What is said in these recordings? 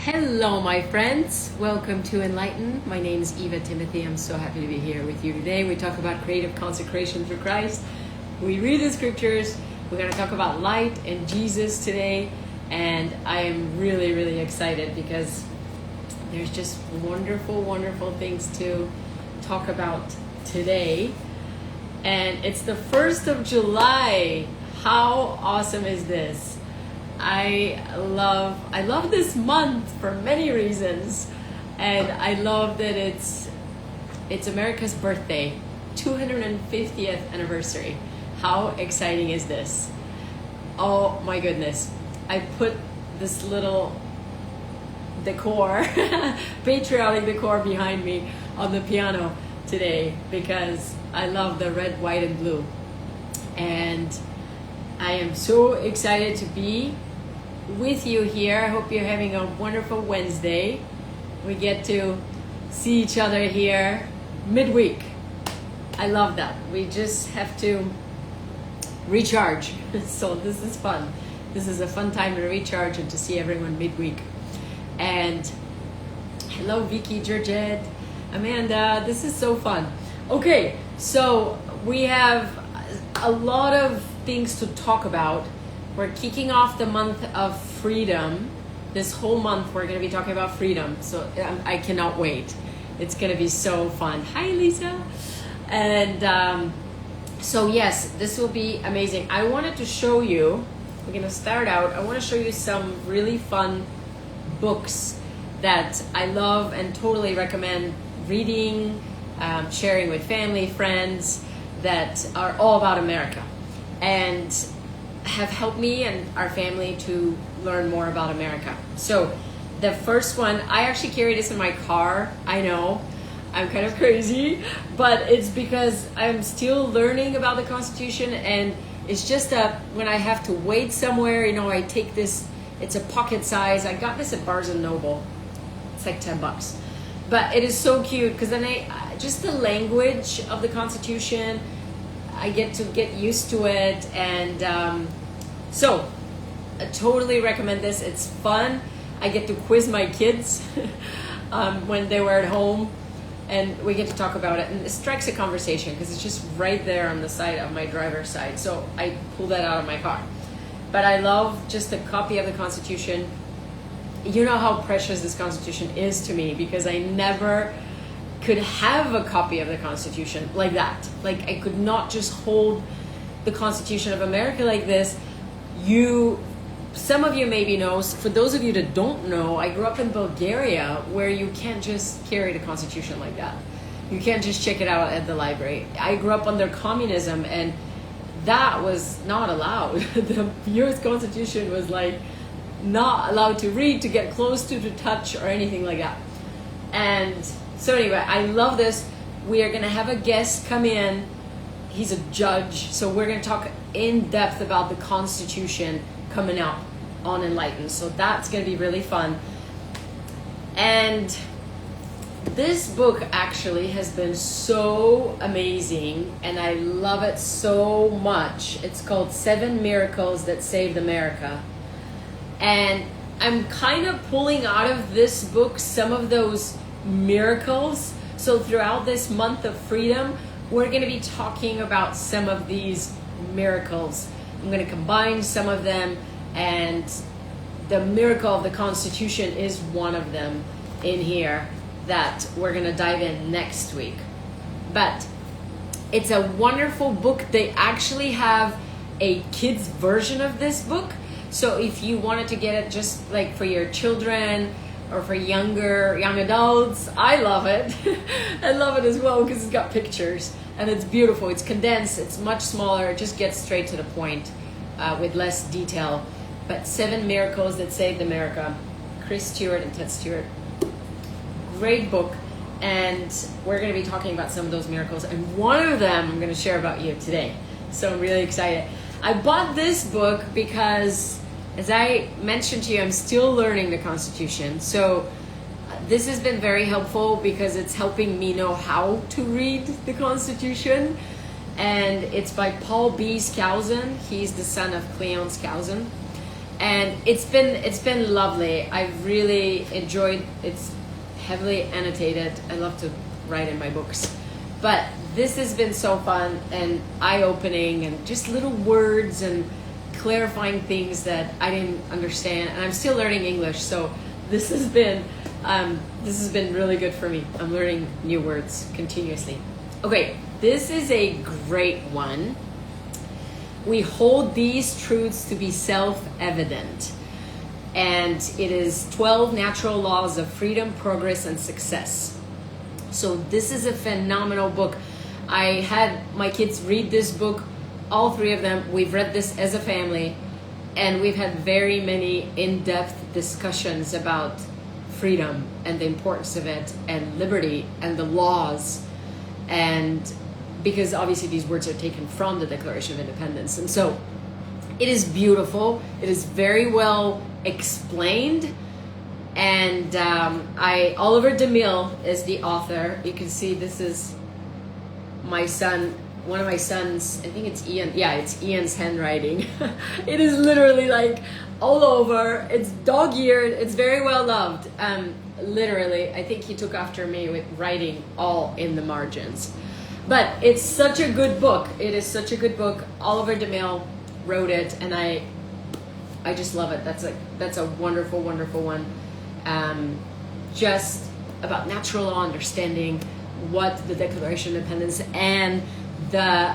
Hello, my friends. Welcome to enLIGHTen. My name is Eva Timothy. I'm so happy to be here with you today. We talk about creative consecration through Christ. We read the scriptures. We're going to talk about light and Jesus today. And I am really, really excited because there's just wonderful, wonderful things to talk about today. And it's the 1st of July. How awesome is this? I love this month for many reasons, and I love that it's America's birthday, 250th anniversary. How exciting is this? Oh my goodness. I put this little decor, patriotic decor behind me on the piano today because I love the red, white, and blue. And I am so excited to be with you here. I hope you're having a wonderful Wednesday. We get to see each other here midweek. I love that. We just have to recharge. So this is fun. This is a fun time to recharge and to see everyone midweek. And hello, Vicky, Georgette, Amanda. This is so fun. Okay, so we have a lot of things to talk about. We're kicking off the month of freedom. This whole month we're going to be talking about freedom. So I cannot wait. It's going to be so fun. Hi, Lisa. And so yes, this will be amazing. I wanted to show you, we're going to start out, I want to show you some really fun books that I love and totally recommend reading, sharing with family, friends, that are all about America and have helped me and our family to learn more about America. So the first one, I actually carry this in my car. I know, I'm kind of crazy, but it's because I'm still learning about the Constitution, and it's just that when I have to wait somewhere, I take this, it's a pocket size. I got this at Barnes & Noble. It's like $10. But it is so cute because then just the language of the Constitution, I get to get used to it, and so I totally recommend this. It's fun. I get to quiz my kids when they were at home, and we get to talk about it, and it strikes a conversation because it's just right there on the side of my driver's side, so I pull that out of my car. But I love just a copy of the Constitution. You know how precious this Constitution is to me because I never could have a copy of the Constitution like that. Like, I could not just hold the Constitution of America like this. Some of you maybe know, for those of you that don't know, I grew up in Bulgaria where you can't just carry the Constitution like that. You can't just check it out at the library. I grew up under communism, and that was not allowed. The US Constitution was like not allowed to read, to get close to touch, or anything like that. And so anyway, I love this. We are going to have a guest come in. He's a judge. So we're going to talk in depth about the Constitution coming up on enLIGHTen. So that's going to be really fun. And this book actually has been so amazing, and I love it so much. It's called 7 Miracles That Saved America. And I'm kind of pulling out of this book some of those miracles. So throughout this month of freedom, we're going to be talking about some of these miracles. I'm going to combine some of them, and the miracle of the Constitution is one of them in here that we're going to dive in next week. But it's a wonderful book. They actually have a kids version of this book. So if you wanted to get it just like for your children or for young adults, I love it. I love it as well because it's got pictures and it's beautiful. It's condensed. It's much smaller. It just gets straight to the point with less detail. But 7 Miracles That Saved America. Chris Stewart and Ted Stewart. Great book. And we're going to be talking about some of those miracles. And one of them I'm going to share about you today. So I'm really excited. I bought this book because, as I mentioned to you, I'm still learning the Constitution. So this has been very helpful because it's helping me know how to read the Constitution. And it's by Paul B. Skousen. He's the son of Cleon Skousen. and it's been lovely. I've really enjoyed. It's heavily annotated. I love to write in my books, but this has been so fun and eye-opening, and just little words and clarifying things that I didn't understand. And I'm still learning English, so this has been really good for me. I'm learning new words continuously. Okay, this is a great one. We hold these truths to be self-evident, and it is 12 natural laws of freedom, progress, and success. So this is a phenomenal book. I had my kids read this book, all three of them. We've read this as a family, and we've had very many in-depth discussions about freedom and the importance of it, and liberty and the laws, and because obviously these words are taken from the Declaration of Independence. And so it is beautiful. It is very well explained. And Oliver DeMille is the author. You can see this is my son, one of my sons, I think it's Ian. Yeah, it's Ian's handwriting. It is literally like all over. It's dog-eared. It's very well loved. Literally, I think he took after me with writing all in the margins. But it's such a good book. It is such a good book. Oliver DeMille wrote it, and I just love it. That's a wonderful, wonderful one. Just about natural law, understanding what the Declaration of Independence and the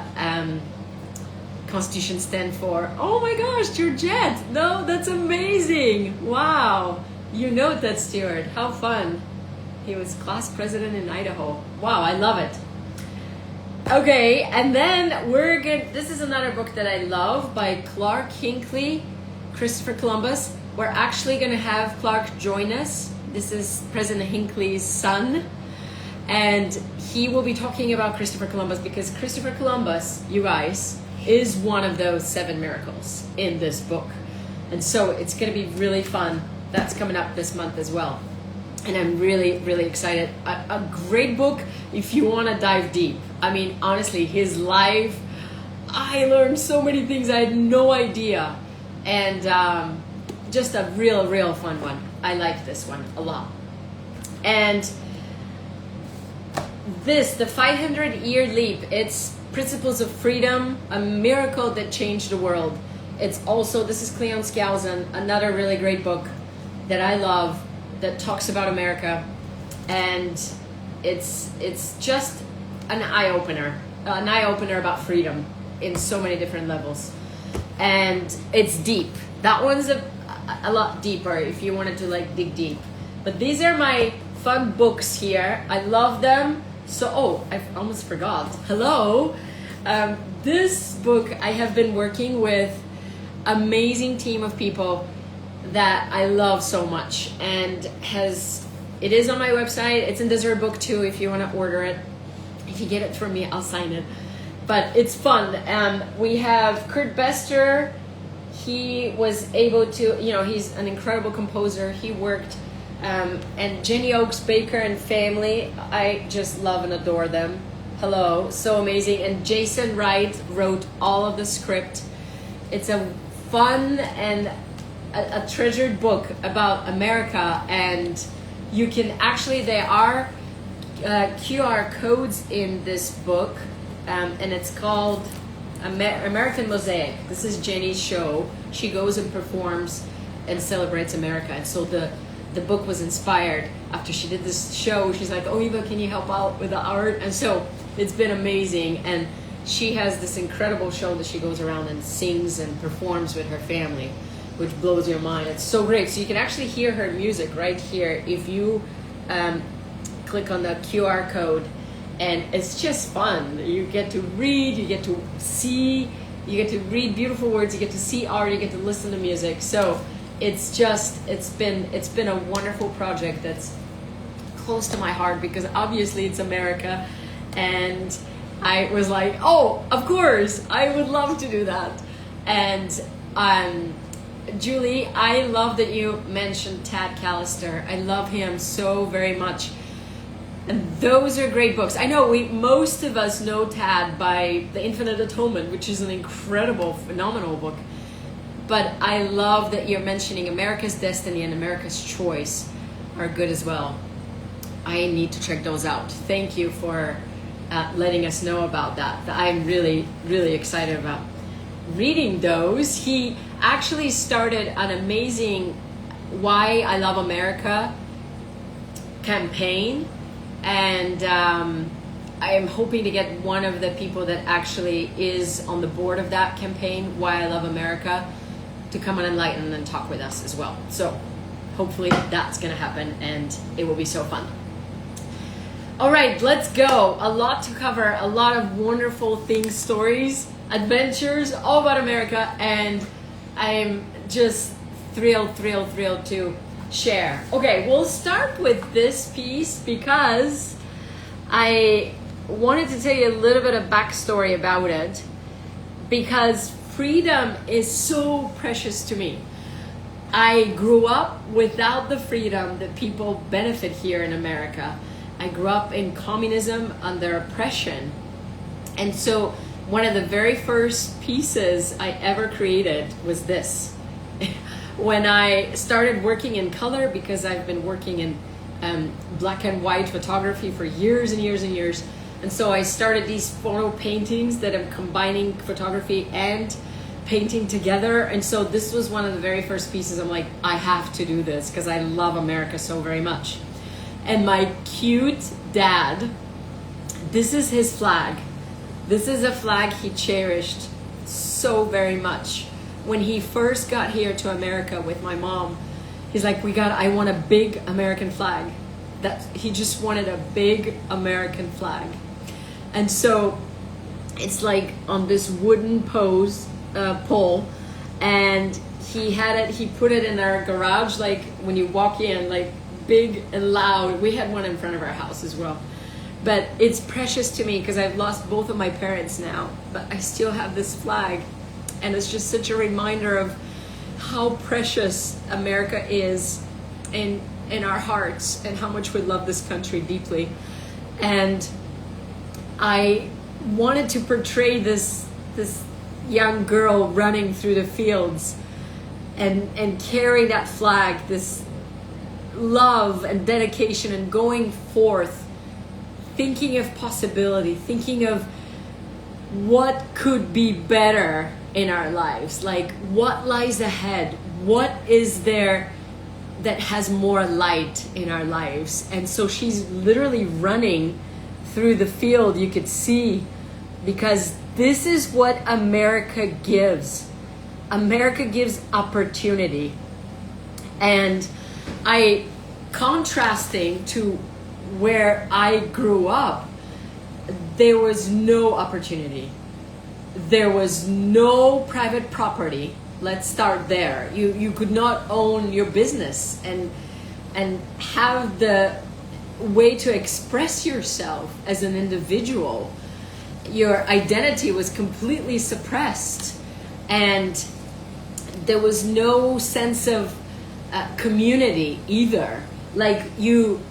Constitution stand for. Oh my gosh, Georgette! No, that's amazing! Wow, you know that, Stuart. How fun! He was class president in Idaho. Wow, I love it. Okay, and then this is another book that I love by Clark Hinckley, Christopher Columbus. We're actually going to have Clark join us. This is President Hinckley's son, and he will be talking about Christopher Columbus, because Christopher Columbus, you guys, is one of those 7 miracles in this book. And so it's going to be really fun. That's coming up this month as well. And I'm really, really excited. A great book if you want to dive deep. I mean, honestly, his life, I learned so many things I had no idea. And just a real, real fun one. I like this one a lot. And this, the 500-year leap, it's Principles of Freedom, a miracle that changed the world. It's also, this is Cleon Skousen, another really great book that I love, that talks about America, and it's just an eye-opener about freedom in so many different levels, and it's deep. That one's a lot deeper if you wanted to like dig deep. But these are my fun books here. I love them. So I almost forgot. Hello. This book, I have been working with amazing team of people that I love so much, and it is on my website. It's in Desert Book too if you want to order it. If you get it from me, I'll sign it. But it's fun. We have Kurt Bester. He was able to, he's an incredible composer. He worked, and Jenny Oakes Baker and family. I just love and adore them. Hello, so amazing. And Jason Wright wrote all of the script. It's a fun and a treasured book about America, and you can actually, there are QR codes in this book, and it's called American Mosaic. This is Jenny's show. She goes and performs and celebrates America, and so the book was inspired after she did this show. She's like, oh, Eva, can you help out with the art? And so it's been amazing, and she has this incredible show that she goes around and sings and performs with her family, which blows your mind. It's so great. So you can actually hear her music right here if you click on the QR code, and it's just fun. You get to read, you get to see, you get to read beautiful words, you get to see art, you get to listen to music. So it's been a wonderful project that's close to my heart, because obviously it's America, and I was like, oh, of course, I would love to do that. And Julie, I love that you mentioned Tad Callister. I love him so very much. And those are great books. I know most of us know Tad by The Infinite Atonement, which is an incredible, phenomenal book. But I love that you're mentioning America's Destiny and America's Choice are good as well. I need to check those out. Thank you for letting us know about that. I'm really, really excited about reading those. He actually started an amazing Why I Love America campaign, and I am hoping to get one of the people that actually is on the board of that campaign, Why I Love America, to come on enLIGHTen and talk with us as well. So hopefully that's going to happen, and it will be so fun. All right, let's go. A lot to cover, a lot of wonderful things, stories, adventures, all about America, and I'm just thrilled to share. Okay, we'll start with this piece because I wanted to tell you a little bit of backstory about it, because freedom is so precious to me. I grew up without the freedom that people benefit here in America. I grew up in communism under oppression. And so one of the very first pieces I ever created was this. When I started working in color, because I've been working in black and white photography for years and years and years. And so I started these photo paintings that I'm combining photography and painting together. And so this was one of the very first pieces. I'm like, I have to do this because I love America so very much. And my cute dad, this is his flag. This is a flag he cherished so very much. When he first got here to America with my mom, he's like, I want a big American flag. He just wanted a big American flag. And so it's like on this wooden pole, and he put it in our garage, like when you walk in, like big and loud. We had one in front of our house as well. But it's precious to me because I've lost both of my parents now, but I still have this flag. And it's just such a reminder of how precious America is in our hearts and how much we love this country deeply. And I wanted to portray this young girl running through the fields and carry that flag, this love and dedication, and going forth, thinking of possibility, thinking of what could be better in our lives, like what lies ahead, what is there that has more light in our lives. And so she's literally running through the field, you could see, because this is what America gives. America gives opportunity. And contrasting to where I grew up, there was no opportunity. There was no private property. Let's start there. You could not own your business and have the way to express yourself as an individual. Your identity was completely suppressed, and there was no sense of community either. Like you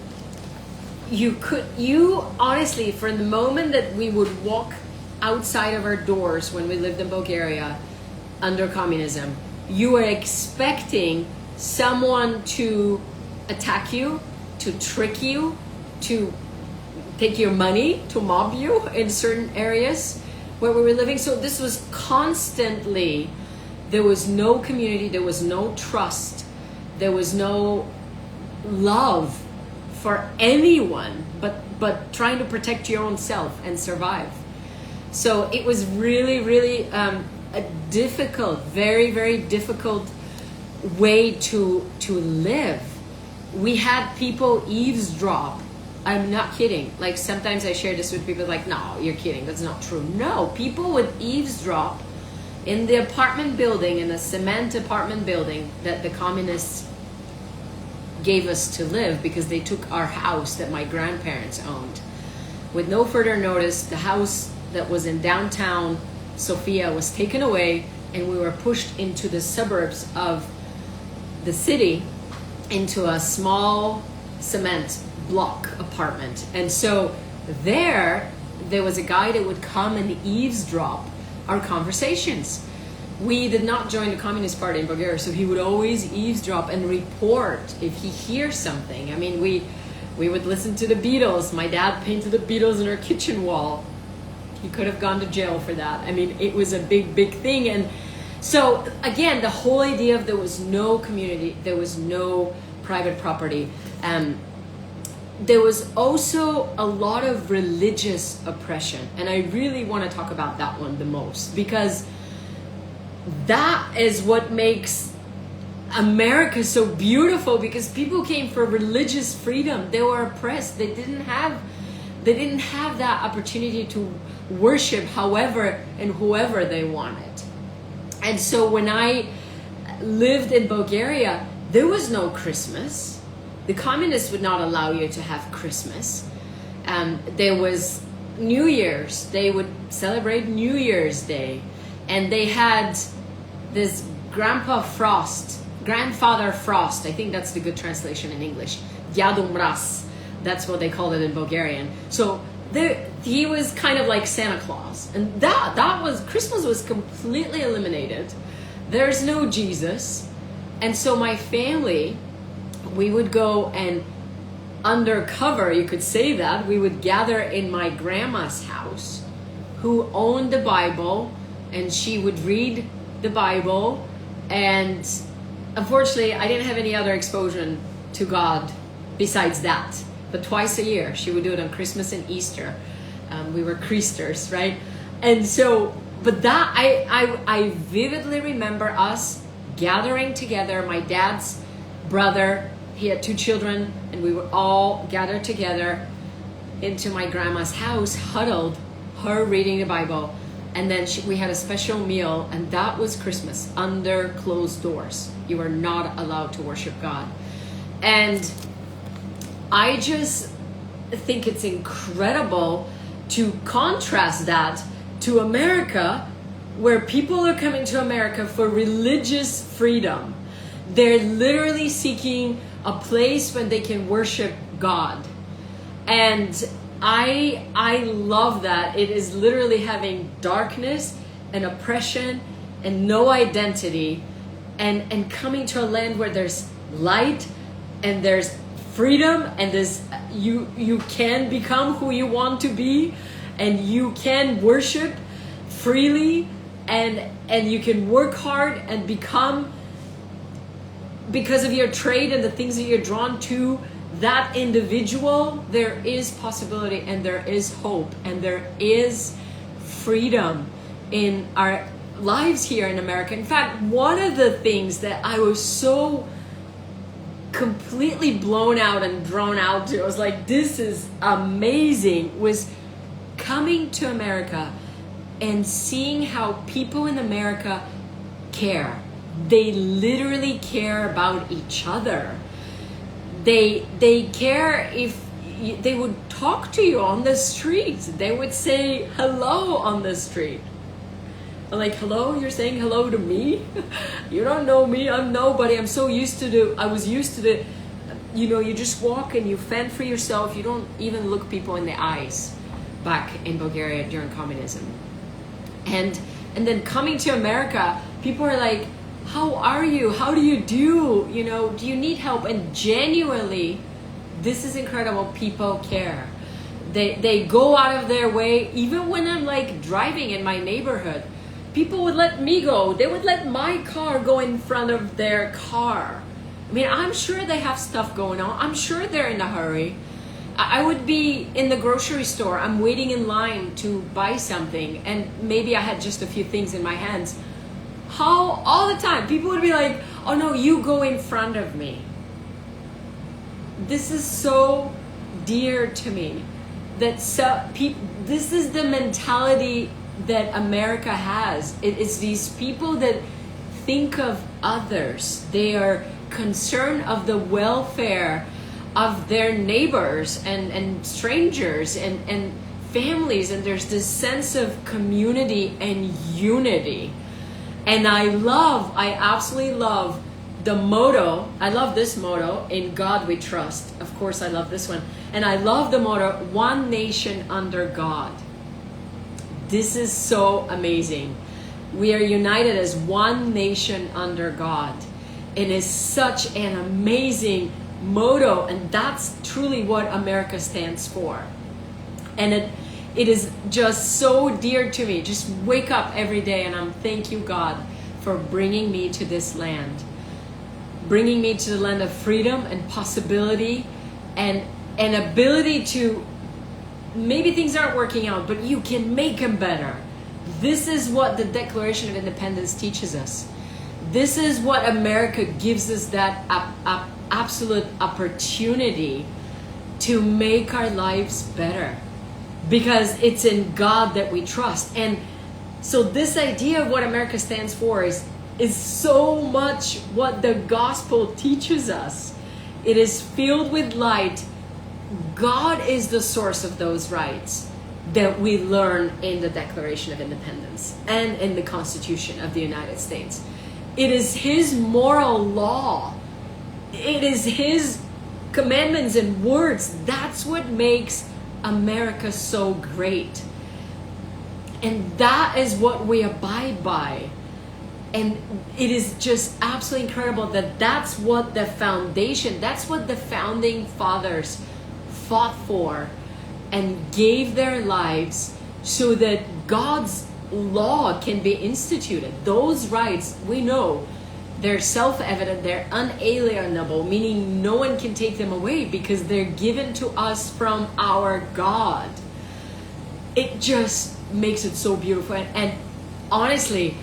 honestly, from the moment that we would walk outside of our doors when we lived in Bulgaria under communism, you were expecting someone to attack you, to trick you, to take your money, to mob you in certain areas where we were living. So this was constantly, there was no community, there was no trust, there was no love for anyone but trying to protect your own self and survive. So it was really, really a difficult, very, very difficult way to live. We had people eavesdrop. I'm not kidding. Like sometimes I share this with people like, no, you're kidding. That's not true. No, people would eavesdrop in the apartment building, in the cement apartment building that the communists gave us to live, because they took our house that my grandparents owned. With no further notice, the house that was in downtown Sofia was taken away, and we were pushed into the suburbs of the city into a small cement block apartment. And so there was a guy that would come and eavesdrop our conversations. we did not join the Communist Party in Bulgaria, so he would always eavesdrop and report if he hears something. I mean, we would listen to the Beatles. My dad painted the Beatles on our kitchen wall. He could have gone to jail for that. I mean, it was a big, big thing. And so, again, the whole idea of there was no community, there was no private property. There was also a lot of religious oppression. And I really want to talk about that one the most, because that is what makes America so beautiful, because people came for religious freedom. They were oppressed. They didn't have that opportunity to worship however and whoever they wanted. And so when I lived in Bulgaria, there was no Christmas. The communists would not allow you to have Christmas. There was New Year's. They would celebrate New Year's Day. And they had this Grandfather Frost, I think that's the good translation in English, Djado Mraz, that's what they called it in Bulgarian. So he was kind of like Santa Claus, and that was, Christmas was completely eliminated. There's no Jesus. And so my family, we would go and undercover, you could say that, we would gather in my grandma's house, who owned the Bible, and she would read the Bible. And unfortunately, I didn't have any other exposure to God besides that. But twice a year, she would do it on Christmas and Easter. We were Christers, right? And so, but that, I vividly remember us gathering together. My dad's brother, he had 2 children, and we would all gather together into my grandma's house, huddled, her reading the Bible. And then we had a special meal, and that was Christmas, under closed doors. You were not allowed to worship God. And I just think it's incredible to contrast that to America, where people are coming to America for religious freedom. They're literally seeking a place when they can worship God. And I love that. It is literally having darkness and oppression and no identity, and coming to a land where there's light and there's freedom, and there's you can become who you want to be, and you can worship freely, and you can work hard and become, because of your trade and the things that you're drawn to, that individual. There is possibility, and there is hope, and there is freedom in our lives here in America. In fact, one of the things that I was so completely blown out and drawn out to, I was like, this is amazing, was coming to America and seeing how people in America care. They literally care about each other. They care if they would talk to you on the street. They would say hello on the street. I'm like, hello? You're saying hello to me? You don't know me. I'm nobody. I'm so used to I was used to the, you just walk and you fend for yourself. You don't even look people in the eyes back in Bulgaria during communism. And then coming to America, people are like, how are you? How do you do? Do you need help? And genuinely, this is incredible. People care. They go out of their way. Even when I'm like driving in my neighborhood, people would let me go. They would let my car go in front of their car. I mean, I'm sure they have stuff going on. I'm sure they're in a hurry. I would be in the grocery store. I'm waiting in line to buy something, and maybe I had just a few things in my hands. How all the time people would be like, oh no, you go in front of me. This is so dear to me, that this is the mentality that America has. It's these people that think of others. They are concerned of the welfare of their neighbors and strangers and families, and there's this sense of community and unity. And I absolutely love the motto. I love this motto, in God we trust. Of course, I love this one. And I love the motto, one nation under God. This is so amazing. We are united as one nation under God. It is such an amazing motto, and that's truly what America stands for. And it is just so dear to me. Just wake up every day and I'm thank you, God, for bringing me to this land. Bringing me to the land of freedom and possibility and an ability to, maybe things aren't working out, but you can make them better. This is what the Declaration of Independence teaches us. This is what America gives us, that absolute opportunity to make our lives better, because it's in God that we trust. And so this idea of what America stands for is so much what the gospel teaches us. It is filled with light. God is the source of those rights that we learn in the Declaration of Independence and in the Constitution of the United States. It is His moral law. It is His commandments and words. That's what makes America so great. And that is what we abide by. And it is just absolutely incredible that that's what the foundation, that's what the founding fathers fought for and gave their lives so that God's law can be instituted. Those rights, we know, they're self-evident, they're unalienable, meaning no one can take them away because they're given to us from our God. It just makes it so beautiful. And honestly,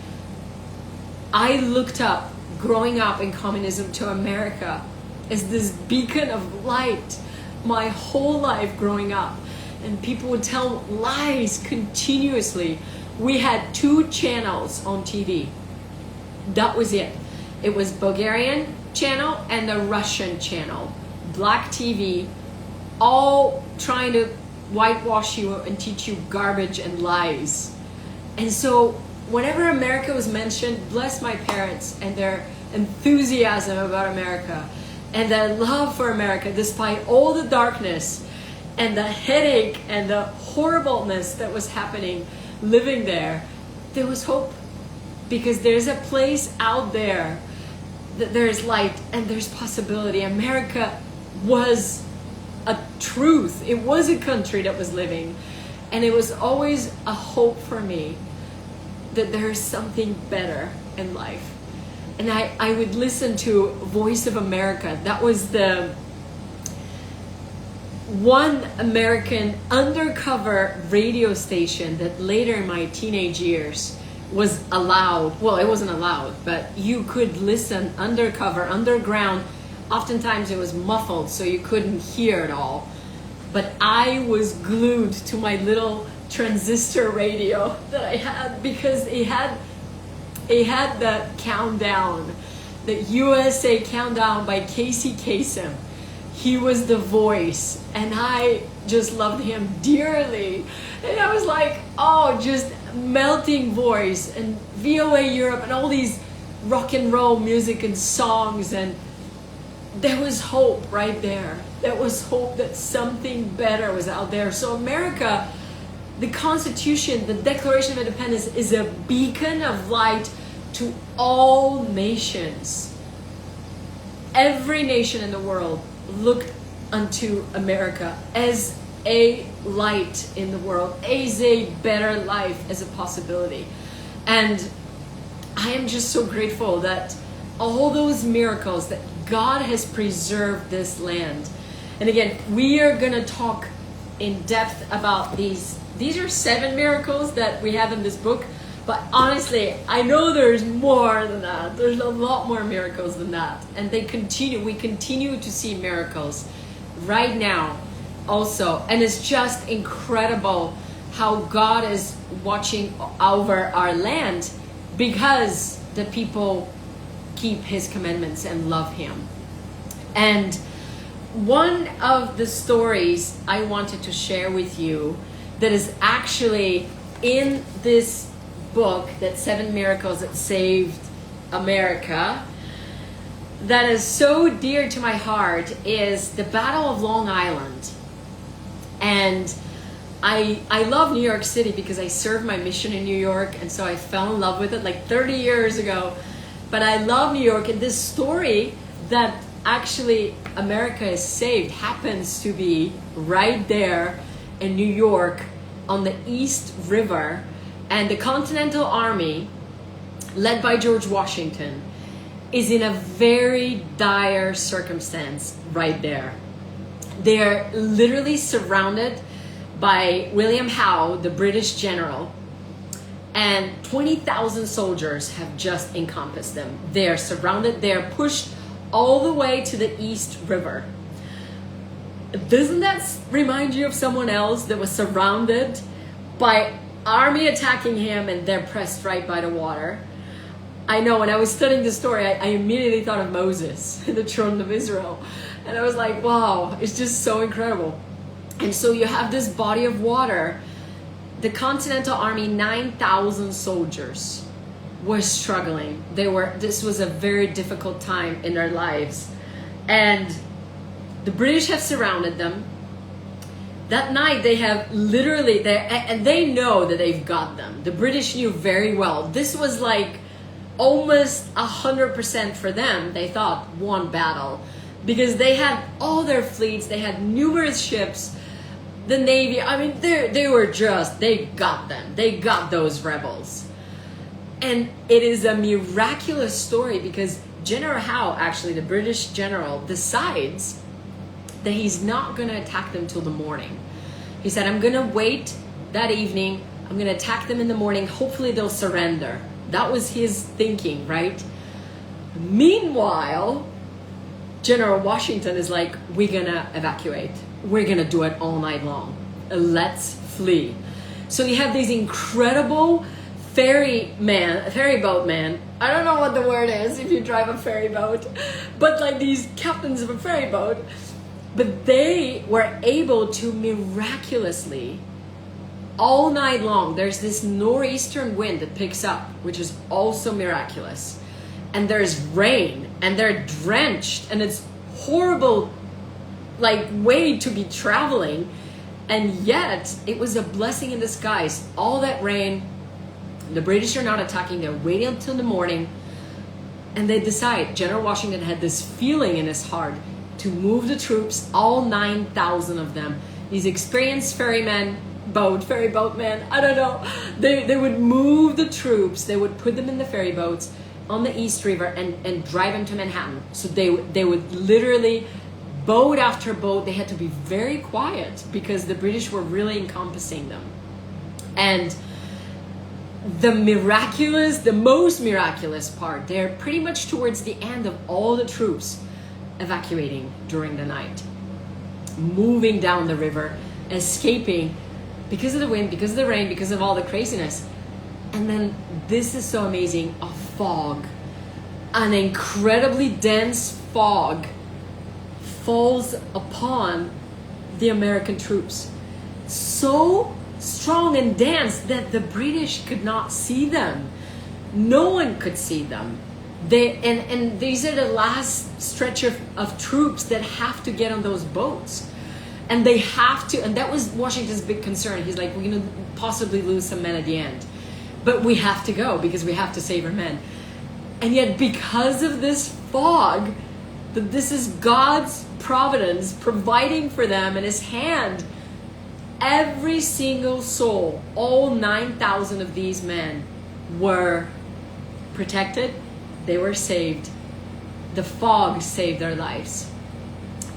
I looked up, growing up in communism, to America as this beacon of light my whole life growing up. And people would tell lies continuously. We had 2 channels on TV. That was it. It was Bulgarian channel and the Russian channel. Black TV, all trying to whitewash you and teach you garbage and lies. And so whenever America was mentioned, bless my parents and their enthusiasm about America and their love for America, despite all the darkness and the headache and the horribleness that was happening living there, there was hope. Because there's a place out there that there's light and there's possibility. America was a truth. It was a country that was living. And it was always a hope for me that there is something better in life. And I would listen to Voice of America. That was the one American undercover radio station that later in my teenage years was allowed. Well, it wasn't allowed, but you could listen undercover, underground. Oftentimes it was muffled, so you couldn't hear it all. But I was glued to my little transistor radio that I had, because it had the countdown, the USA countdown by Casey Kasem. He was the voice, and I just loved him dearly. And I was like, oh, just melting voice, and VOA Europe and all these rock and roll music and songs, and there was hope right there. There was hope that something better was out there. So America, the Constitution, the Declaration of Independence, is a beacon of light to all nations. Every nation in the world looked unto America as a light in the world, as a better life, as a possibility. And I am just so grateful that all those miracles, that God has preserved this land. And again, we are going to talk in depth about these. These are 7 miracles that we have in this book. But honestly, I know there's more than that. There's a lot more miracles than that. And we continue to see miracles right now also. And it's just incredible how God is watching over our land, because the people keep His commandments and love Him. And one of the stories I wanted to share with you that is actually in this book, that 7 miracles that saved America, that is so dear to my heart, is the Battle of Long Island. And I love New York City because I served my mission in New York, and so I fell in love with it like 30 years ago. But I love New York, and this story that actually America is saved happens to be right there in New York on the East River, and the Continental Army, led by George Washington, is in a very dire circumstance right there. They're literally surrounded by William Howe, the British general, and 20,000 soldiers have just encompassed them. They're surrounded, they're pushed all the way to the East River. Doesn't that remind you of someone else that was surrounded by army attacking him and they're pressed right by the water? I know, when I was studying this story, I immediately thought of Moses and the children of Israel. And I was like, wow, it's just so incredible. And so you have this body of water. The Continental Army, 9,000 soldiers, were struggling. This was a very difficult time in their lives. And the British have surrounded them. That night they have literally, and they know that they've got them. The British knew very well. This was like almost 100% for them, they thought, won battle. Because they had all their fleets, they had numerous ships. The Navy, I mean, they got them. They got those rebels. And it is a miraculous story because General Howe, actually the British general, decides that he's not going to attack them till the morning. He said, I'm going to wait that evening. I'm going to attack them in the morning. Hopefully they'll surrender. That was his thinking, right? Meanwhile, General Washington is like, we're going to evacuate. We're going to do it all night long. Let's flee. So you have these incredible ferry boat man. I don't know what the word is if you drive a ferry boat, but like these captains of a ferry boat. But they were able to miraculously, all night long, there's this northeastern wind that picks up, which is also miraculous. And there's rain, and they're drenched, and it's horrible, like, way to be traveling. And yet, it was a blessing in disguise. All that rain, the British are not attacking, they're waiting until the morning, and they decide, General Washington had this feeling in his heart to move the troops, all 9,000 of them. These experienced ferry boatmen, I don't know. They would move the troops, they would put them in the ferry boats on the East River and drive them to Manhattan. So they would literally, boat after boat, they had to be very quiet because the British were really encompassing them. And the most miraculous part, they're pretty much towards the end of all the troops evacuating during the night, moving down the river, escaping because of the wind, because of the rain, because of all the craziness. And then this is so amazing, a fog, an incredibly dense fog falls upon the American troops. So strong and dense that the British could not see them. No one could see them. And these are the last stretch of troops that have to get on those boats. And they have to, and that was Washington's big concern. He's like, we're going to possibly lose some men at the end. But we have to go because we have to save our men. And yet because of this fog, that this is God's providence providing for them in his hand, every single soul, all 9,000 of these men were protected. They were saved. The fog saved their lives.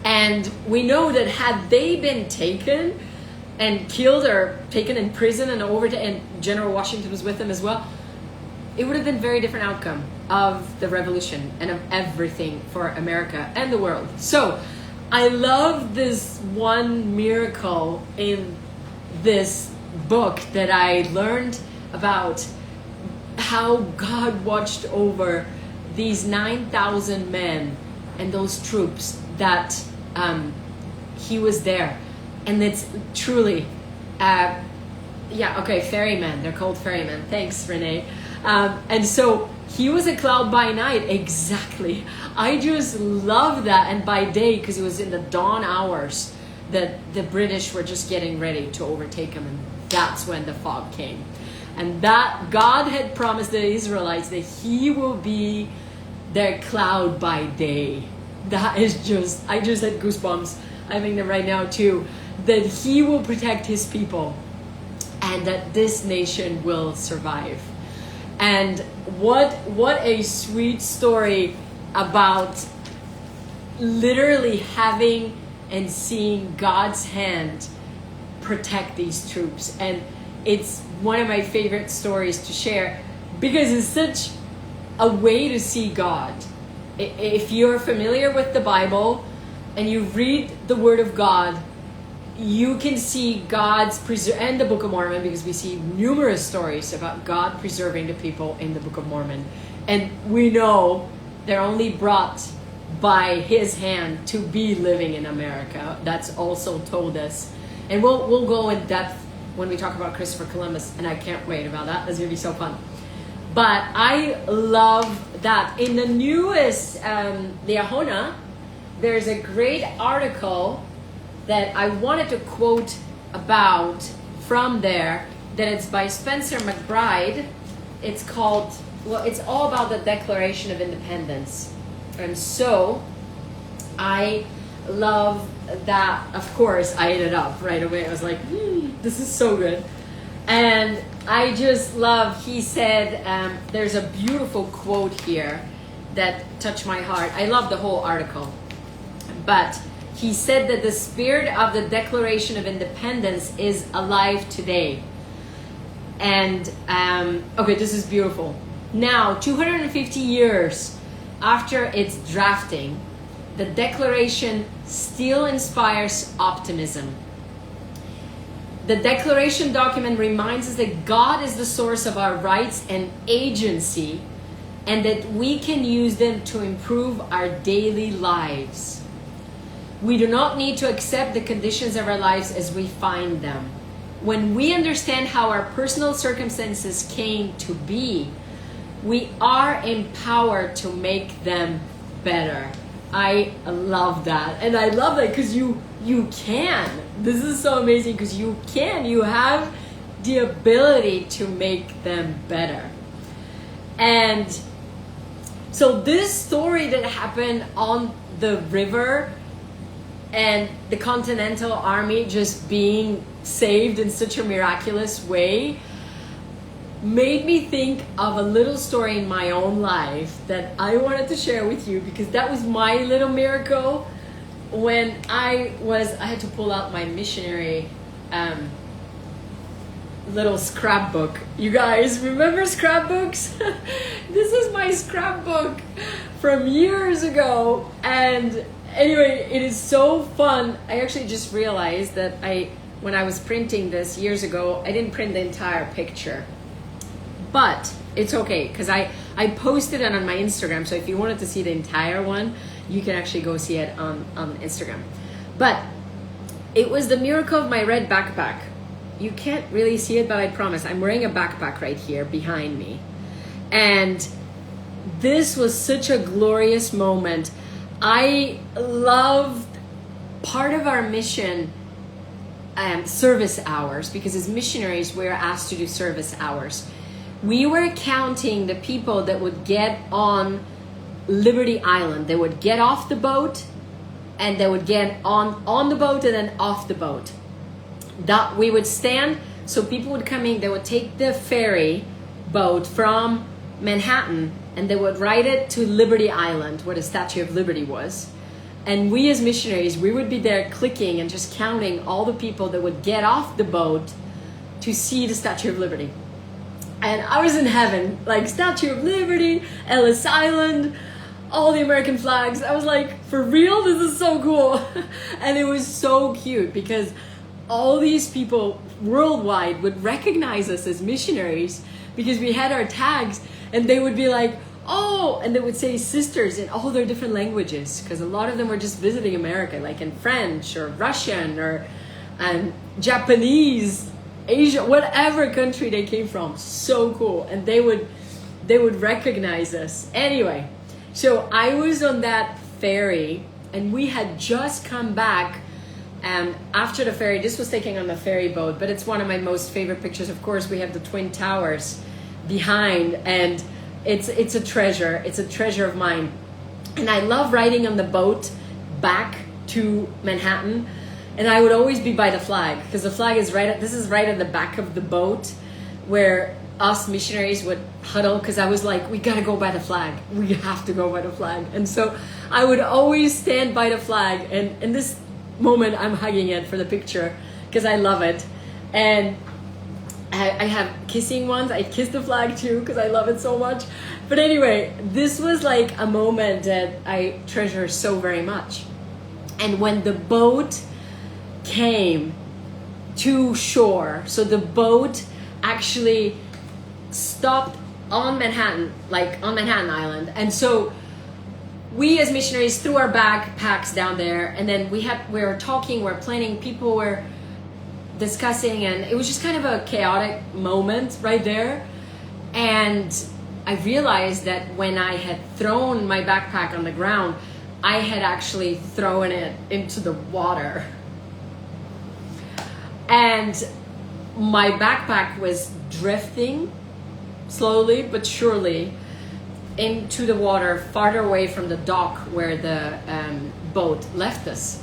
And we know that had they been taken and killed or taken in prison and General Washington was with them as well, it would have been a very different outcome of the revolution and of everything for America and the world. So I love this one miracle in this book that I learned about how God watched over these 9,000 men and those troops that he was there. And it's truly, ferrymen. They're called ferrymen. Thanks, Renee. And so he was a cloud by night. Exactly. I just love that. And by day, because it was in the dawn hours. that the British were just getting ready to overtake them, and that's when the fog came. And that God had promised the Israelites that he will be their cloud by day. That is just, I just had goosebumps. I'm having them right now too. That he will protect his people and that this nation will survive. And what a sweet story about literally having and seeing God's hand protect these troops. And it's one of my favorite stories to share because it's such a way to see God. If you're familiar with the Bible and you read the Word of God, you can see God's and the Book of Mormon, because we see numerous stories about God preserving the people in the Book of Mormon. And we know they're only brought by his hand to be living in America. That's also told us. And we'll go in depth when we talk about Christopher Columbus, and I can't wait about that. That's going to be so fun. But I love that in the newest Liahona, there's a great article that I wanted to quote about from there, that it's by Spencer McBride. It's called, well, it's all about the Declaration of Independence. And so I love that. Of course, I ate it up right away. I was like, this is so good. And I just love, he said, there's a beautiful quote here that touched my heart. I love the whole article. But he said that the spirit of the Declaration of Independence is alive today. And, okay, this is beautiful. Now, 250 years after its drafting, the Declaration still inspires optimism. The Declaration document reminds us that God is the source of our rights and agency, and that we can use them to improve our daily lives. We do not need to accept the conditions of our lives as we find them. When we understand how our personal circumstances came to be, we are empowered to make them better. I love that. And I love that because you can. This is so amazing because you can. You have the ability to make them better. And so this story that happened on the river and the Continental Army just being saved in such a miraculous way made me think of a little story in my own life that I wanted to share with you, because that was my little miracle when I had to pull out my missionary little scrapbook. You guys remember scrapbooks? This is my scrapbook from years ago. And anyway, it is so fun. I actually just realized that when I was printing this years ago, I didn't print the entire picture. But it's okay, because I posted it on my Instagram. So if you wanted to see the entire one, you can actually go see it on Instagram. But it was the miracle of my red backpack. You can't really see it, but I promise. I'm wearing a backpack right here behind me. And this was such a glorious moment. I loved part of our mission, service hours, because as missionaries, we're asked to do service hours. We were counting the people that would get on Liberty Island. They would get off the boat, and they would get on the boat and then off the boat. That we would stand, so people would come in, they would take the ferry boat from Manhattan, and they would ride it to Liberty Island, where the Statue of Liberty was. And we as missionaries, we would be there clicking and just counting all the people that would get off the boat to see the Statue of Liberty. And I was in heaven, like Statue of Liberty, Ellis Island, all the American flags. I was like, for real? This is so cool. And it was so cute because all these people worldwide would recognize us as missionaries because we had our tags, and they would be like, oh, and they would say sisters in all their different languages, because a lot of them were just visiting America, like in French or Russian or Japanese, Asia, whatever country they came from. So cool. And they would recognize us. Anyway, so I was on that ferry, and we had just come back And after the ferry, this was taken on the ferry boat, but it's one of my most favorite pictures. Of course, we have the Twin Towers behind, and it's a treasure. It's a treasure of mine. And I love riding on the boat back to Manhattan. And I would always be by the flag, because the flag is this is right at the back of the boat where us missionaries would huddle, because I was like, we gotta go by the flag. We have to go by the flag. And so I would always stand by the flag, and in this moment I'm hugging it for the picture because I love it. And I have kissing ones. I kiss the flag too because I love it so much. But anyway, this was like a moment that I treasure so very much. And when the boat came to shore, so the boat actually stopped on Manhattan, like on Manhattan Island. And so we as missionaries threw our backpacks down there, and then we were talking, we were planning, people were discussing, and it was just kind of a chaotic moment right there. And I realized that when I had thrown my backpack on the ground, I had actually thrown it into the water. And my backpack was drifting slowly but surely into the water, farther away from the dock where the boat left us.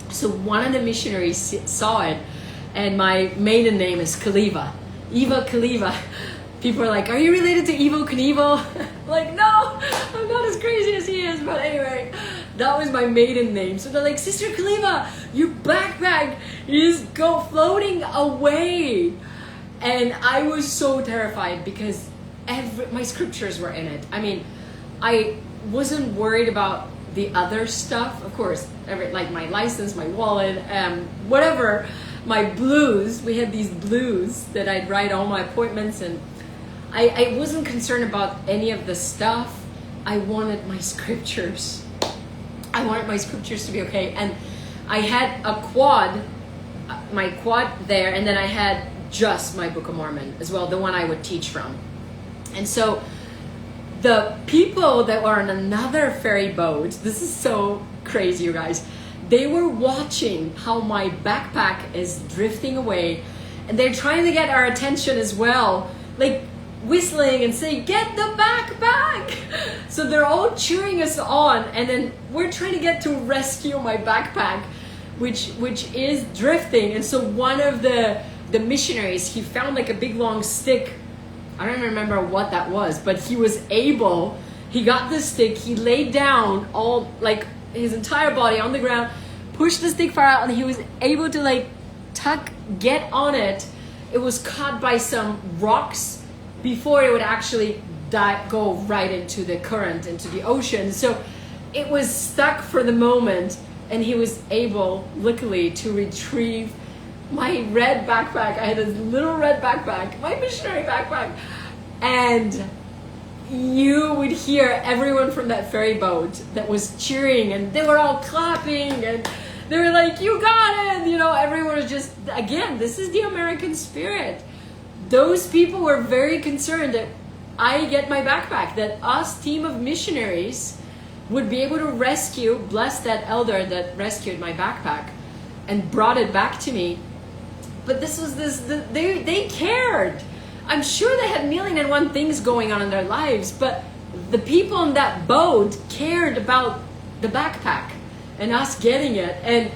So one of the missionaries saw it, and my maiden name is Kaliva, Eva Kaliva. People are like, are you related to Evo Knievel? Like, no, I'm not as crazy as he is. But anyway, that was my maiden name. So they're like, Sister Kaliva, your backpack is floating away. And I was so terrified because my scriptures were in it. I mean, I wasn't worried about the other stuff. Of course, like my license, my wallet, whatever, my blues. We had these blues that I'd write all my appointments, and I wasn't concerned about any of the stuff. I wanted my scriptures. I wanted my scriptures to be okay. And I had my quad there, and then I had just my Book of Mormon as well, the one I would teach from. And so the people that were on another ferry boat, this is so crazy, you guys, they were watching how my backpack is drifting away, and they're trying to get our attention as well, like whistling and saying, get the backpack. So they're all cheering us on, and then we're trying to get to rescue my backpack, which is drifting. And so one of the missionaries, he found like a big long stick. I don't remember what that was, but he got the stick, he laid down all, like his entire body on the ground, pushed the stick far out, and he was able to like get on it. It was caught by some rocks before it would actually go right into the current, into the ocean. So it was stuck for the moment, and he was able, luckily, to retrieve my red backpack. I had this little red backpack, my missionary backpack. And you would hear everyone from that ferry boat that was cheering, and they were all clapping, and they were like, you got it! You know, everyone was just, again, this is the American spirit. Those people were very concerned that I get my backpack, that us team of missionaries would be able to bless that elder that rescued my backpack and brought it back to me. But they cared. I'm sure they had 1,000,001 things going on in their lives, but the people on that boat cared about the backpack and us getting it. And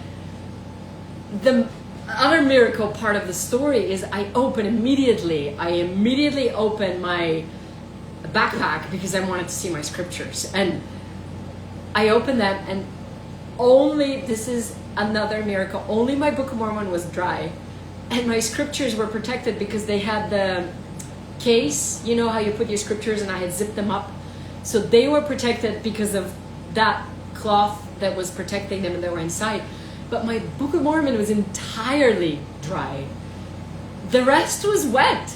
the other miracle part of the story is I immediately opened my backpack because I wanted to see my scriptures. And I opened them, and this is another miracle, only my Book of Mormon was dry. And my scriptures were protected because they had the case, you know how you put your scriptures, and I had zipped them up. So they were protected because of that cloth that was protecting them, and they were inside. But my Book of Mormon was entirely dry. The rest was wet.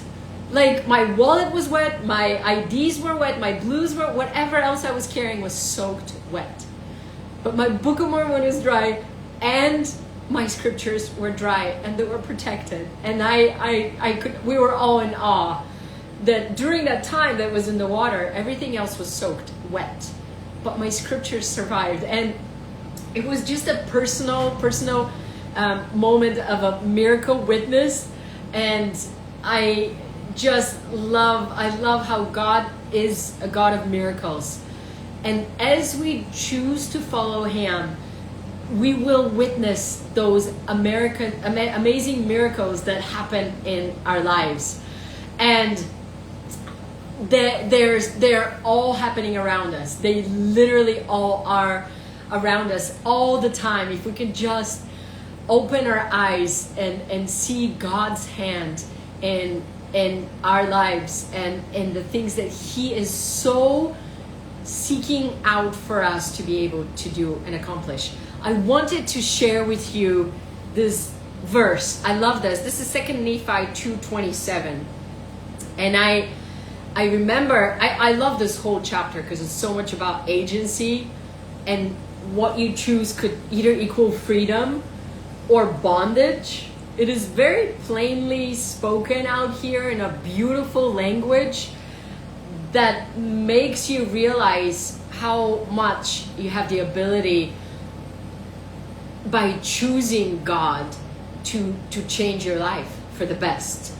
Like my wallet was wet, my IDs were wet, my blues were, whatever else I was carrying was soaked wet. But my Book of Mormon was dry, and my scriptures were dry, and they were protected. And we were all in awe that during that time that was in the water, everything else was soaked wet, but my scriptures survived. And it was just a personal moment of a miracle witness, and I love how God is a God of miracles. And as we choose to follow Him, we will witness those amazing miracles that happen in our lives. And they're all happening around us. They literally all are around us all the time. If we can just open our eyes and see God's hand in our lives and in the things that He is so seeking out for us to be able to do and accomplish. I wanted to share with you this verse. I love this. This is 2 Nephi 2:27. And I remember, I love this whole chapter because it's so much about agency, and what you choose could either equal freedom or bondage. It is very plainly spoken out here in a beautiful language that makes you realize how much you have the ability by choosing God to change your life for the best.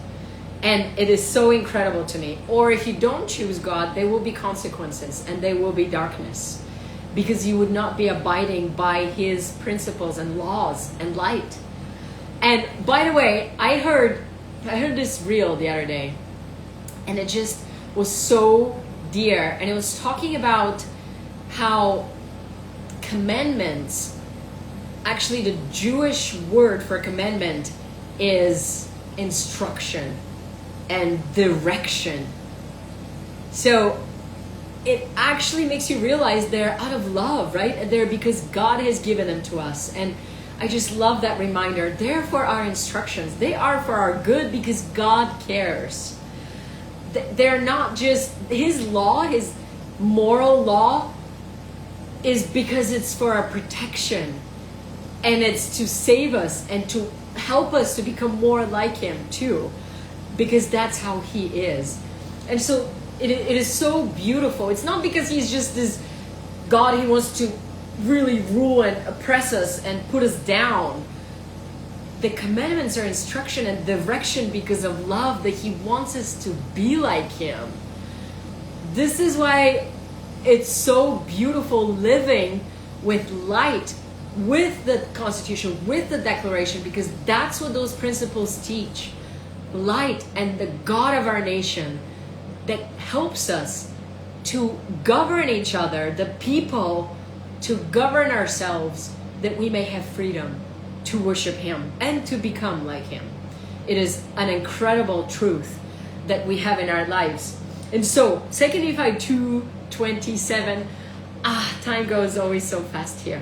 And it is so incredible to me. Or if you don't choose God, there will be consequences and there will be darkness, because you would not be abiding by His principles and laws and light. And by the way, I heard this reel the other day, and it just was so dear. And it was talking about how commandments, actually the Jewish word for commandment is instruction and direction. So it actually makes you realize they're out of love, right? They're because God has given them to us. And I just love that reminder. They're for our instructions. They are for our good because God cares. They're not just His law, His moral law is because it's for our protection. And it's to save us and to help us to become more like Him too, because that's how He is. And so it is so beautiful. It's not because He's just this God, He wants to really rule and oppress us and put us down. The commandments are instruction and direction because of love, that He wants us to be like Him. This is why it's so beautiful living with light, with the Constitution, with the Declaration, because that's what those principles teach. Light and the God of our nation that helps us to govern each other, the people, to govern ourselves, that we may have freedom to worship Him and to become like Him. It is an incredible truth that we have in our lives. And so 2 Nephi 2:27, time goes always so fast here.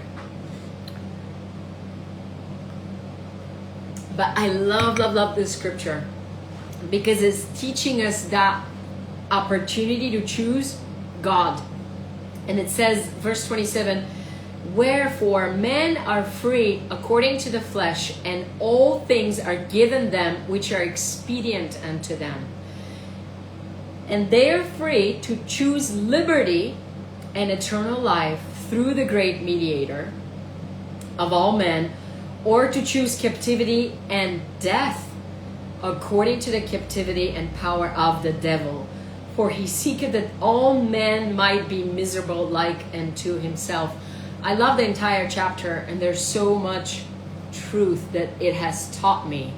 But I love this scripture because it's teaching us that opportunity to choose God. And it says, verse 27, wherefore men are free according to the flesh, and all things are given them which are expedient unto them. And they are free to choose liberty and eternal life through the great mediator of all men, or to choose captivity and death according to the captivity and power of the devil. For he seeketh that all men might be miserable like unto himself. I love the entire chapter, and there's so much truth that it has taught me.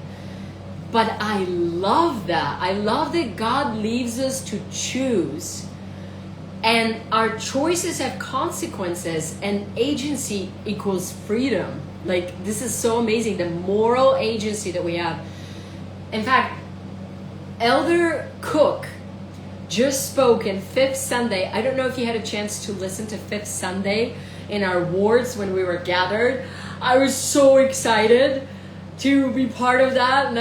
But I love that. I love that God leaves us to choose. And our choices have consequences, and agency equals freedom. Like, this is so amazing, the moral agency that we have. In fact, Elder Cook just spoke in Fifth Sunday. I don't know if you had a chance to listen to Fifth Sunday in our wards when we were gathered. I was so excited to be part of that, and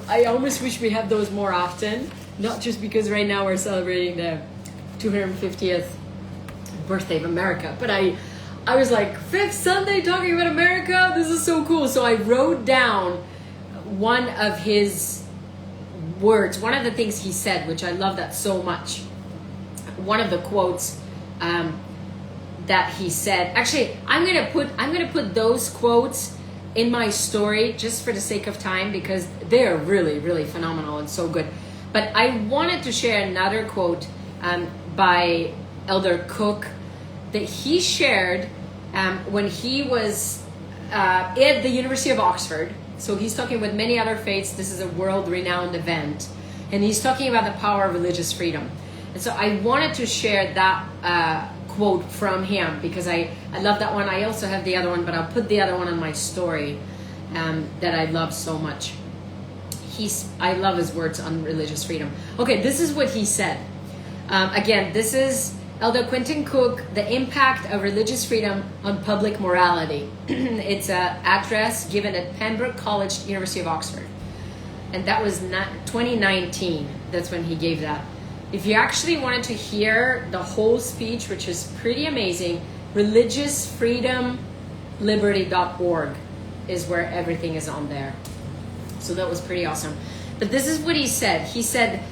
I almost wish we had those more often. Not just because right now we're celebrating the 250th birthday of America, but I was like, Fifth Sunday talking about America? This is so cool. So I wrote down one of his words, one of the things he said, which I love that so much. One of the quotes that he said. Actually, I'm gonna put those quotes in my story, just for the sake of time, because they're really, really phenomenal and so good. But I wanted to share another quote by Elder Cook that he shared when he was at the University of Oxford. So he's talking with many other faiths. This is a world-renowned event. And he's talking about the power of religious freedom. And so I wanted to share that quote from him because I love that one. I also have the other one, but I'll put the other one on my story that I love so much. I love his words on religious freedom. Okay, this is what he said. Again, this is Elder Quentin Cook, The Impact of Religious Freedom on Public Morality. It's an address given at Pembroke College, University of Oxford. And that was 2019. That's when he gave that. If you actually wanted to hear the whole speech, which is pretty amazing, religiousfreedomliberty.org is where everything is on there. So that was pretty awesome. But this is what he said. He said,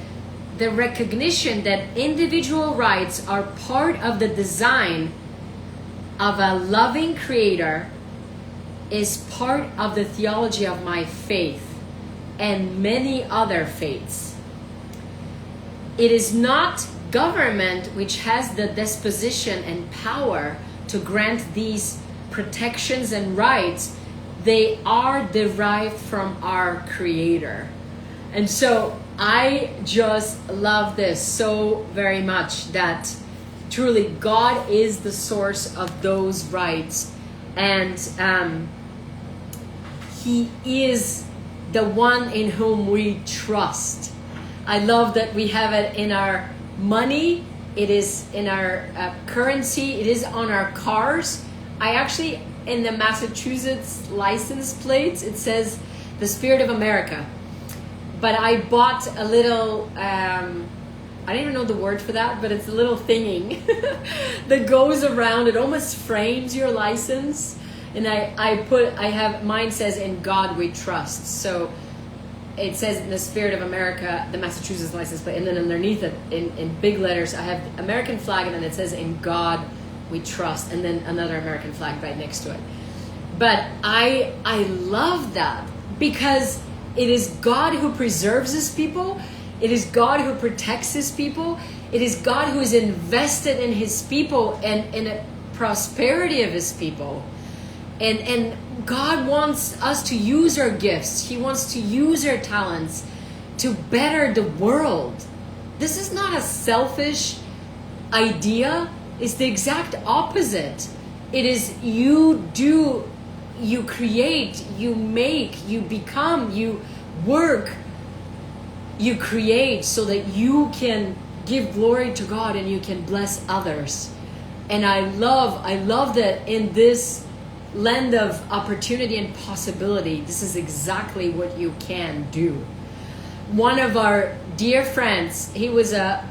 the recognition that individual rights are part of the design of a loving creator is part of the theology of my faith and many other faiths. It is not government which has the disposition and power to grant these protections and rights. They are derived from our Creator. And so I just love this so very much, that truly God is the source of those rights, and He is the one in whom we trust. I love that we have it in our money, it is in our currency, it is on our cars. I actually, in the Massachusetts license plates, it says the Spirit of America. But I bought a little, I don't even know the word for that, but it's a little thingy that goes around. It almost frames your license. And mine says, in God we trust. So it says in the Spirit of America, the Massachusetts license plate. And then underneath it, in big letters, I have American flag, and then it says, in God we trust. And then another American flag right next to it. But I love that, because it is God who preserves His people. It is God who protects His people. It is God who is invested in His people and in the prosperity of His people. And God wants us to use our gifts. He wants to use our talents to better the world. This is not a selfish idea. It's the exact opposite. It is you create, you make, you become, you work, you create so that you can give glory to God and you can bless others. And I love that in this land of opportunity and possibility, this is exactly what you can do. One of our dear friends, he was a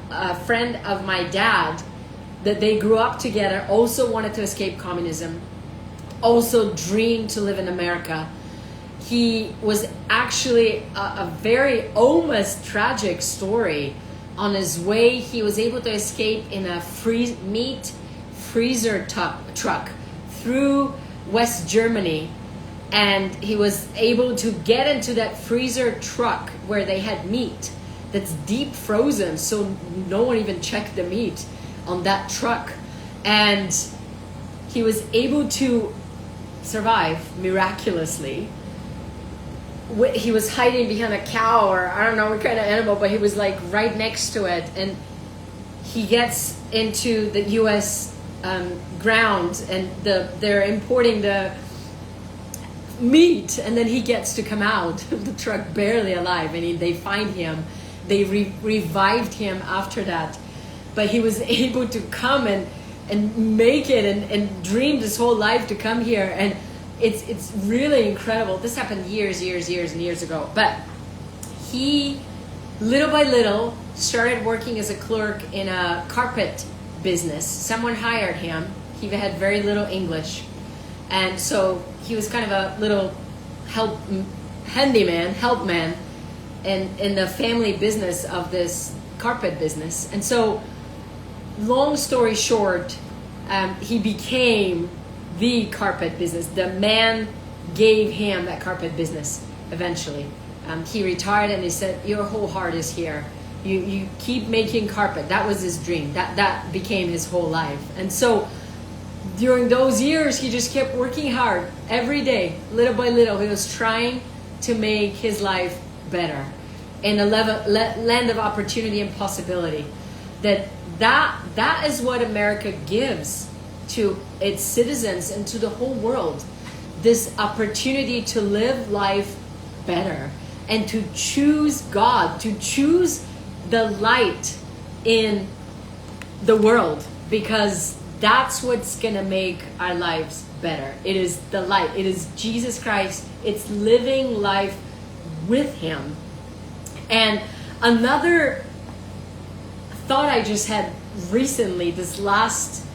friend of my dad, that they grew up together, also wanted to escape communism, also dreamed to live in America. He was actually a very almost tragic story. On his way, he was able to escape in a meat freezer truck through West Germany, and he was able to get into that freezer truck where they had meat that's deep frozen, so no one even checked the meat on that truck, and he was able to survive miraculously. He was hiding behind a cow, or I don't know what kind of animal, but he was like right next to it, and he gets into the U.S. ground, and they're importing the meat, and then he gets to come out of the truck barely alive, and they find him. They revived him after that, but he was able to come and make it and dreamed his whole life to come here, and it's really incredible. This happened years ago, but he little by little started working as a clerk in a carpet business. Someone hired him. He had very little English, and so he was kind of a little helpman in the family business of this carpet business. And so, long story short, he became the carpet business, the man gave him that carpet business eventually. He retired and they said, your whole heart is here. You keep making carpet. That was his dream. That became his whole life. And so during those years, he just kept working hard every day, little by little. He was trying to make his life better in a land of opportunity and possibility. That is what America gives to its citizens and to the whole world. This opportunity to live life better and to choose God, to choose the light in the world, because that's what's going to make our lives better. It is the light. It is Jesus Christ. It's living life with him. And another thought I just had recently, this last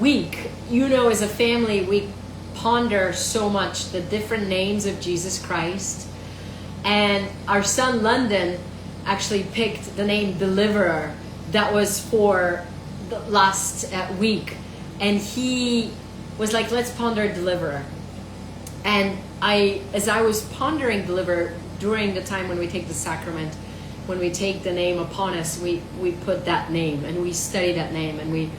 week, as a family, we ponder so much the different names of Jesus Christ. And our son London actually picked the name Deliverer. That was for the last week. And he was like, let's ponder Deliverer. And as I was pondering Deliverer during the time when we take the sacrament, when we take the name upon us, we put that name and we study that name and we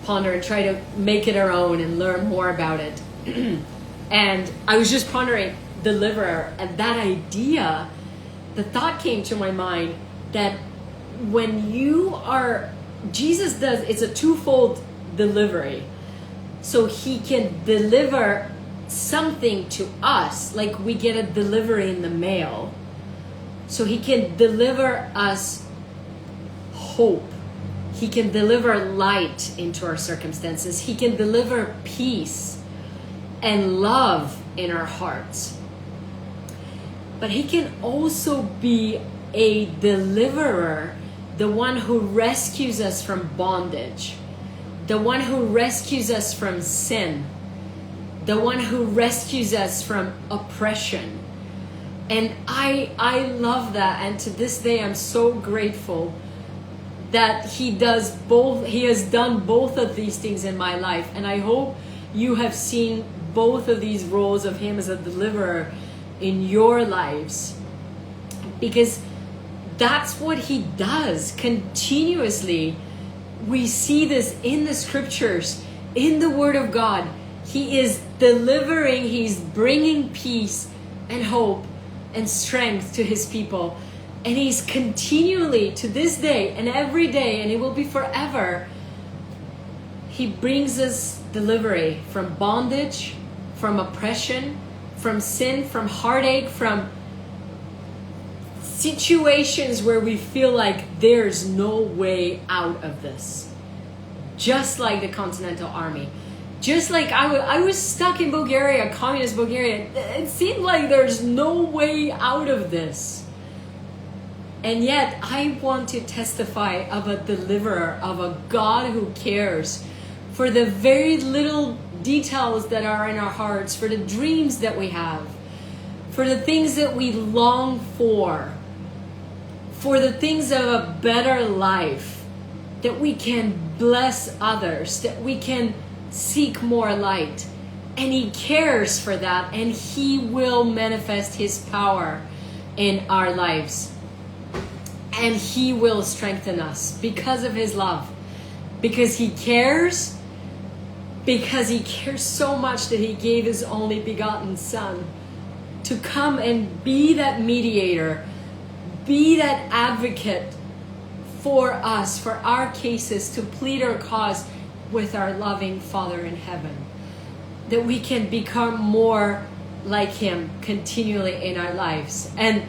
ponder and try to make it our own and learn more about it. And I was just pondering Deliverer, and that idea, the thought came to my mind that when Jesus does, it's a twofold delivery. So he can deliver something to us, like we get a delivery in the mail. So he can deliver us hope. He can deliver light into our circumstances. He can deliver peace and love in our hearts. But he can also be a deliverer, the one who rescues us from bondage, the one who rescues us from sin, the one who rescues us from oppression. And I love that, and to this day I'm so grateful that he does both. He has done both of these things in my life, and I hope you have seen both of these roles of him as a deliverer in your lives, because that's what he does continuously. We see this in the scriptures, in the Word of God. He is delivering, he's bringing peace and hope and strength to his people. And he's continually, to this day and every day, and it will be forever, he brings us delivery from bondage, from oppression, from sin, from heartache, from situations where we feel like there's no way out of this. Just like the Continental Army. Just like I was stuck in Bulgaria, communist Bulgaria. It seemed like there's no way out of this. And yet I want to testify of a deliverer, of a God who cares for the very little details that are in our hearts, for the dreams that we have, for the things that we long for the things of a better life, that we can bless others, that we can seek more light. And he cares for that, and he will manifest his power in our lives. And he will strengthen us because of his love. Because he cares so much that he gave his only begotten Son to come and be that mediator, be that advocate for us, for our cases, to plead our cause with our loving Father in heaven. That we can become more like him continually in our lives. And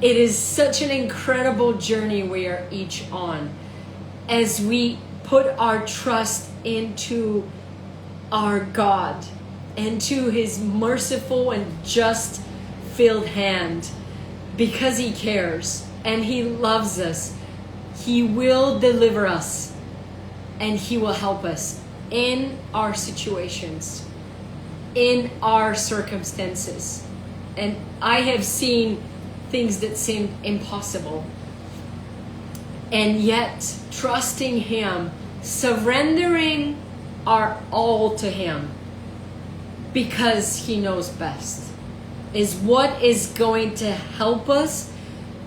it is such an incredible journey we are each on as we put our trust into our God and to his merciful and just filled hand, because he cares and he loves us. He will deliver us and he will help us in our situations, in our circumstances. And I have seen things that seemed impossible, and yet trusting him, surrendering our all to him, because he knows best. Is what is going to help us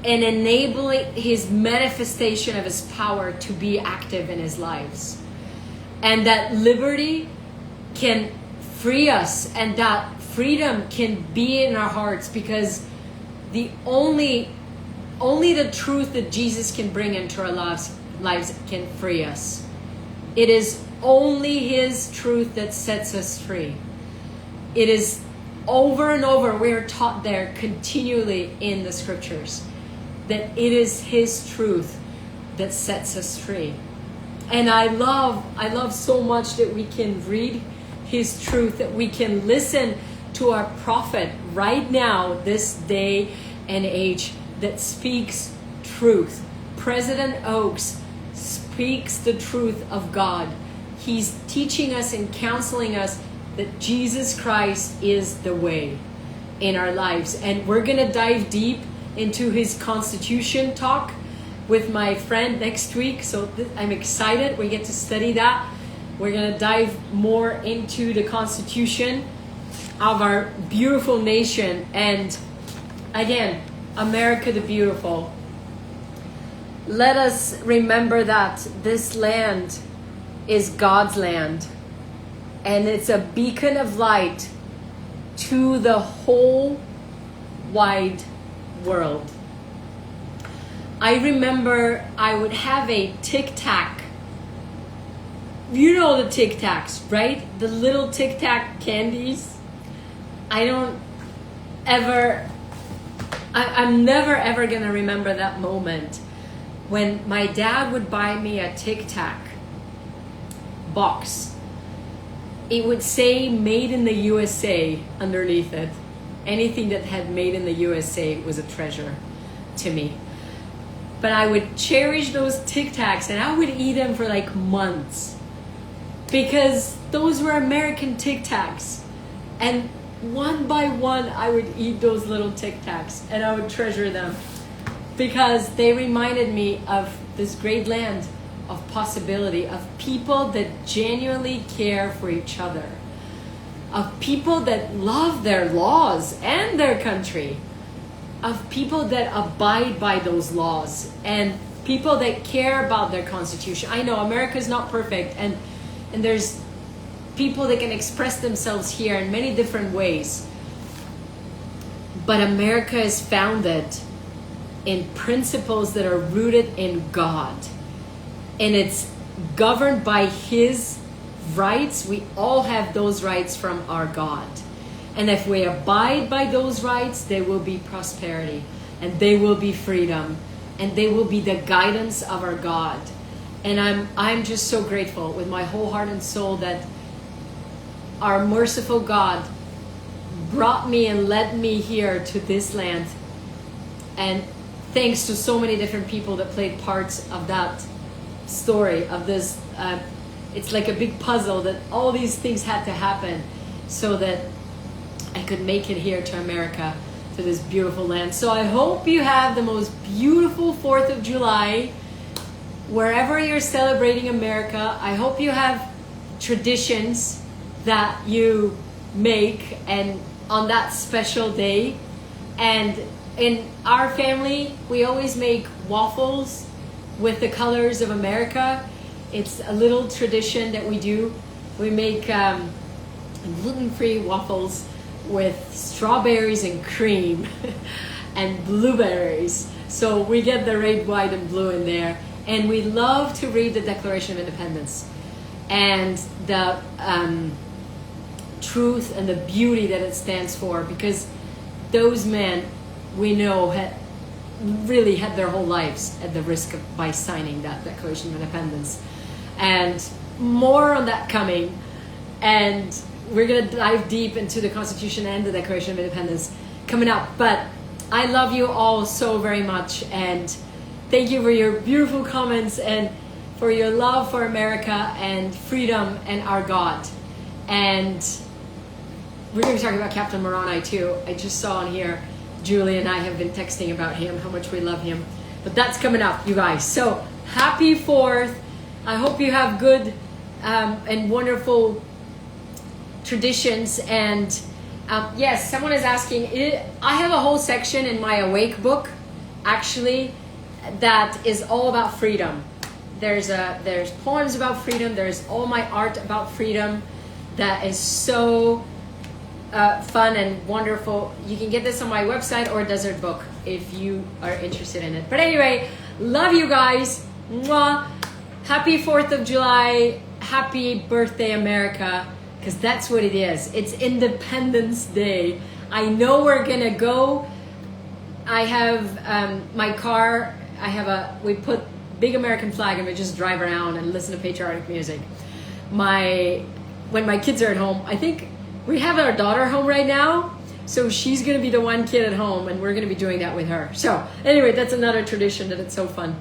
and enable his manifestation of his power to be active in his lives. And that liberty can free us, and that freedom can be in our hearts, because the only the truth that Jesus can bring into our lives can free us. It is only his truth that sets us free. It is over and over, we are taught there continually in the scriptures that it is his truth that sets us free. And I love so much that we can read his truth, that we can listen to our prophet right now, this day and age, that speaks truth. President Oaks speaks the truth of God. He's teaching us and counseling us that Jesus Christ is the way in our lives. And we're going to dive deep into his Constitution talk with my friend next week. So I'm excited. We get to study that. We're going to dive more into the Constitution of our beautiful nation. And again, America the Beautiful. Let us remember that this land is God's land. And it's a beacon of light to the whole wide world. I remember I would have a Tic Tac. You know the Tic Tacs, right? The little Tic Tac candies. I'm never ever gonna remember that moment when my dad would buy me a Tic Tac box. It would say made in the USA underneath it. Anything that had made in the USA was a treasure to me. But I would cherish those Tic Tacs, and I would eat them for like months, because those were American Tic Tacs. And one by one, I would eat those little Tic Tacs, and I would treasure them, because they reminded me of this great land of possibility, of people that genuinely care for each other, of people that love their laws and their country, of people that abide by those laws, and people that care about their Constitution. I know America is not perfect, and there's people that can express themselves here in many different ways. But America is founded in principles that are rooted in God. And it's governed by his rights. We all have those rights from our God. And if we abide by those rights, there will be prosperity, and there will be freedom, and they will be the guidance of our God. And I'm just so grateful with my whole heart and soul that our merciful God brought me and led me here to this land. And thanks to so many different people that played parts of that story, of this, it's like a big puzzle that all these things had to happen so that I could make it here to America, to this beautiful land. So I hope you have the most beautiful 4th of July, wherever you're celebrating America. I hope you have traditions that you make and on that special day. And in our family, we always make waffles with the colors of America. It's a little tradition that we do. We make gluten-free waffles with strawberries and cream and blueberries. So we get the red, white, and blue in there. And we love to read the Declaration of Independence and the truth and the beauty that it stands for, because those men, we know, really had their whole lives at the risk of by signing that Declaration of Independence. And more on that coming. And we're going to dive deep into the Constitution and the Declaration of Independence coming up. But I love you all so very much. And thank you for your beautiful comments and for your love for America and freedom and our God. And we're going to be talking about Captain Moroni too. I just saw on here, Julie and I have been texting about him, how much we love him. But that's coming up, you guys. So happy 4th. I hope you have good and wonderful traditions. And yes, someone is asking, I have a whole section in my Awake book, actually, that is all about freedom. There's poems about freedom. There's all my art about freedom that is so fun and wonderful. You can get this on my website or Desert Book if you are interested in it. But anyway, love you guys. Mwah. Happy 4th of July. Happy birthday, America. Because that's what it is. It's Independence Day. I know we're going to go. I have my car. We put big American flag and we just drive around and listen to patriotic music. When my kids are at home, I think we have our daughter home right now, so she's gonna be the one kid at home and we're gonna be doing that with her. So anyway, that's another tradition that it's so fun.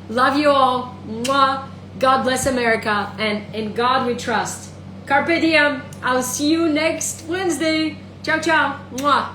Love you all. Mwah. God bless America, and in God we trust. Carpe diem. I'll see you next Wednesday. Ciao, ciao. Mwah.